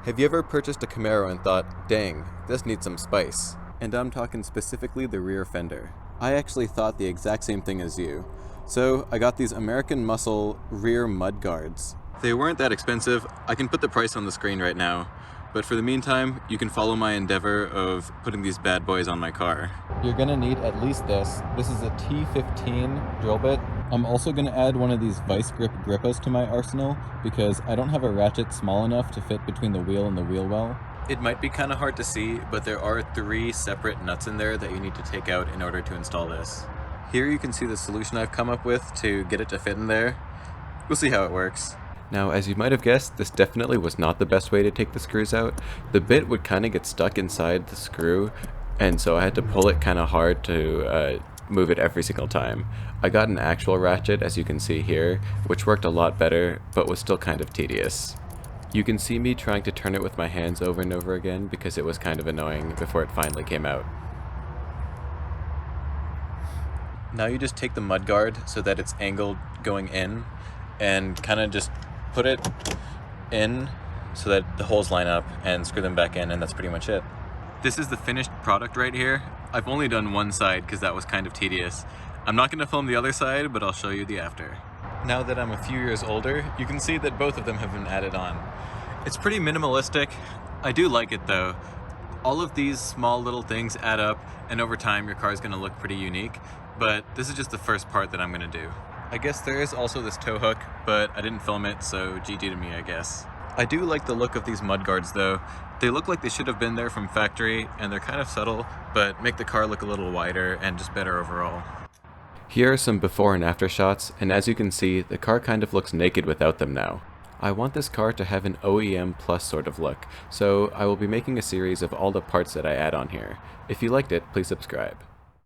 Have you ever purchased a Camaro and thought, dang, this needs some spice? And I'm talking specifically the rear fender. I actually thought the exact same thing as you. So I got these American Muscle rear mudguards. They weren't that expensive. I can put the price on the screen right now. But for the meantime, you can follow my endeavor of putting these bad boys on my car. You're gonna need at least this. This is a T15 drill bit. I'm also gonna add one of these vice grip grippers to my arsenal because I don't have a ratchet small enough to fit between the wheel and the wheel well. It might be kind of hard to see, but there are 3 separate nuts in there that you need to take out in order to install this. Here you can see the solution I've come up with to get it to fit in there. We'll see how it works. Now, as you might have guessed, this definitely was not the best way to take the screws out. The bit would kind of get stuck inside the screw, and so I had to pull it kind of hard to move it every single time. I got an actual ratchet, as you can see here, which worked a lot better, but was still kind of tedious. You can see me trying to turn it with my hands over and over again because it was kind of annoying before it finally came out. Now you just take the mudguard so that it's angled going in and kind of just put it in so that the holes line up and screw them back in, and that's pretty much it. This is the finished product right here. I've only done one side because that was kind of tedious. I'm not going to film the other side, but I'll show you the after. Now that I'm a few years older, you can see that both of them have been added on. It's pretty minimalistic. I do like it though. All of these small little things add up, and over time your car is going to look pretty unique, but this is just the first part that I'm going to do. I guess there is also this tow hook, but I didn't film it, so GG to me, I guess. I do like the look of these mudguards though. They look like they should have been there from factory, and they're kind of subtle, but make the car look a little wider and just better overall. Here are some before and after shots, and as you can see, the car kind of looks naked without them now. I want this car to have an OEM plus sort of look, so I will be making a series of all the parts that I add on here. If you liked it, please subscribe.